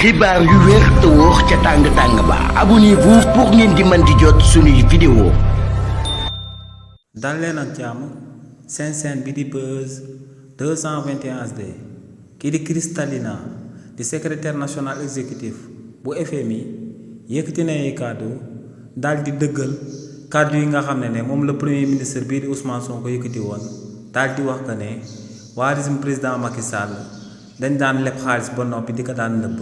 xibaar yu wér te wóor ca tàng-tàng ba abonnez-vous pour ngeen di mën di jot suñuy vidéo. dal leen ak jàmm seen chaîne bi di Buzz 221 HD kii di Kristalina di secrétaire national exécutif bu FMI yëkkati na ay kàddu daal di dëggal kàddu yi nga xam ne moom la premier ministre bii di Ousmane Sonko yëkkati woon daal di wax que ne waa régime président Macky Sall dañ daan leb xaalis ba noppi di ko daan nëbb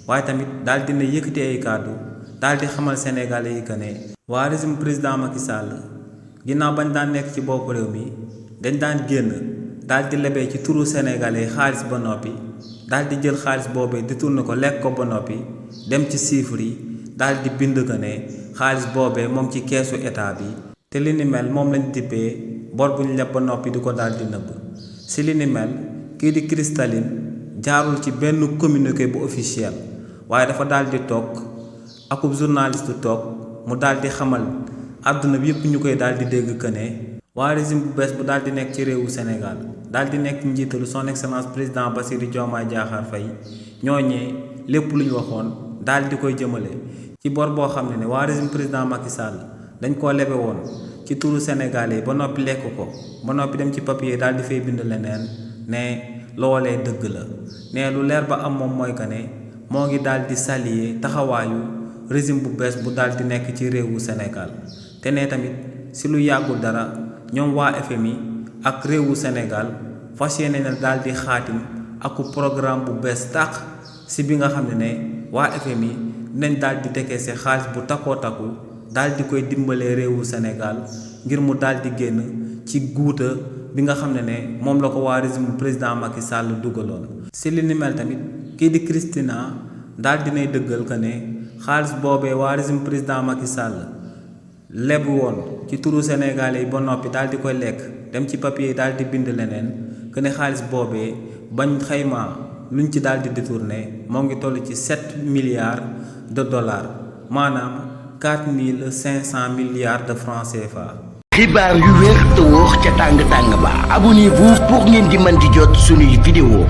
waaye tamit daal dina yëkkati ay kàddu daal di xamal Sénégalais yi que ne waa régime président Macky Sall ginnaaw bañ daan nekk ci bopp réew mi dañ daan génn daal di lebee ci turu Sénégalais xaalis ba noppi daal di jël xaalis boobee di tourné ko lekk ko ba noppi dem ci chiffres yi daal di bind que ne xaalis boobee moom ci keesu état bi te li ni mel moom lañ dippee bor buñ leb ba noppi di ko daal di nëbb si li ni mel kii di Kristalina jaarul ci benn communiqué bu officiel waaye dafa daal di toog akub journaliste toog mu daal di xamal àdduna bi yëpp ñu koy daal di dégg que ne waa régime bu bees bu daal di nekk ci réewu Sénégal daal di nekk njiitalu son excellence président Bassirou Diomaye Diakhar Faye ñooñee lépp lu ñu waxoon daal di koy jëmale ci bor boo xam ne waa régime président Macky Sall dañ koo lebe woon ci turu Sénégalais ba noppi lekk ko ba noppi dem ci papier daal di fay bind leneen ne loolee dëgg la ne lu leer ba am moom mooy que ne moo ngi daal di saluer taxawaayu régime bu bees bu daal di nekk ci réewu Sénégal te ne tamit si lu yàggul dara ñoom waa FMI ak réewu Sénégal fas yéene na daal di xaatim aku programme bu bees tàq si bi nga xam ne waa FMI dinañ daal di décaissé xaalis bu takkoo takku daal di koy dimbalee réewu Sénégal ngir mu daal di génn ci guuta bi nga xam ne moom la ko waa régime président Macky Sall dugaloon. si li ni mel tamit kii di Kristalina daal dinay dëggal que ne xaalis boobee waa régime président Macky Sall leb woon ci turu Sénégalais yi ba noppi daal di koy lekk dem ci papier daal di bind leneen que ne xaalis boobee bañ xaymaa luñ ci daal di détourné moo ngi toll ci 7 milliards de dollars maanaam 4500 milliards de francs CFA. xibaar yu wér te wóor ca tàng-tàng ba abonnez-vous pour ngeen di mën di jot suñuy vidéo.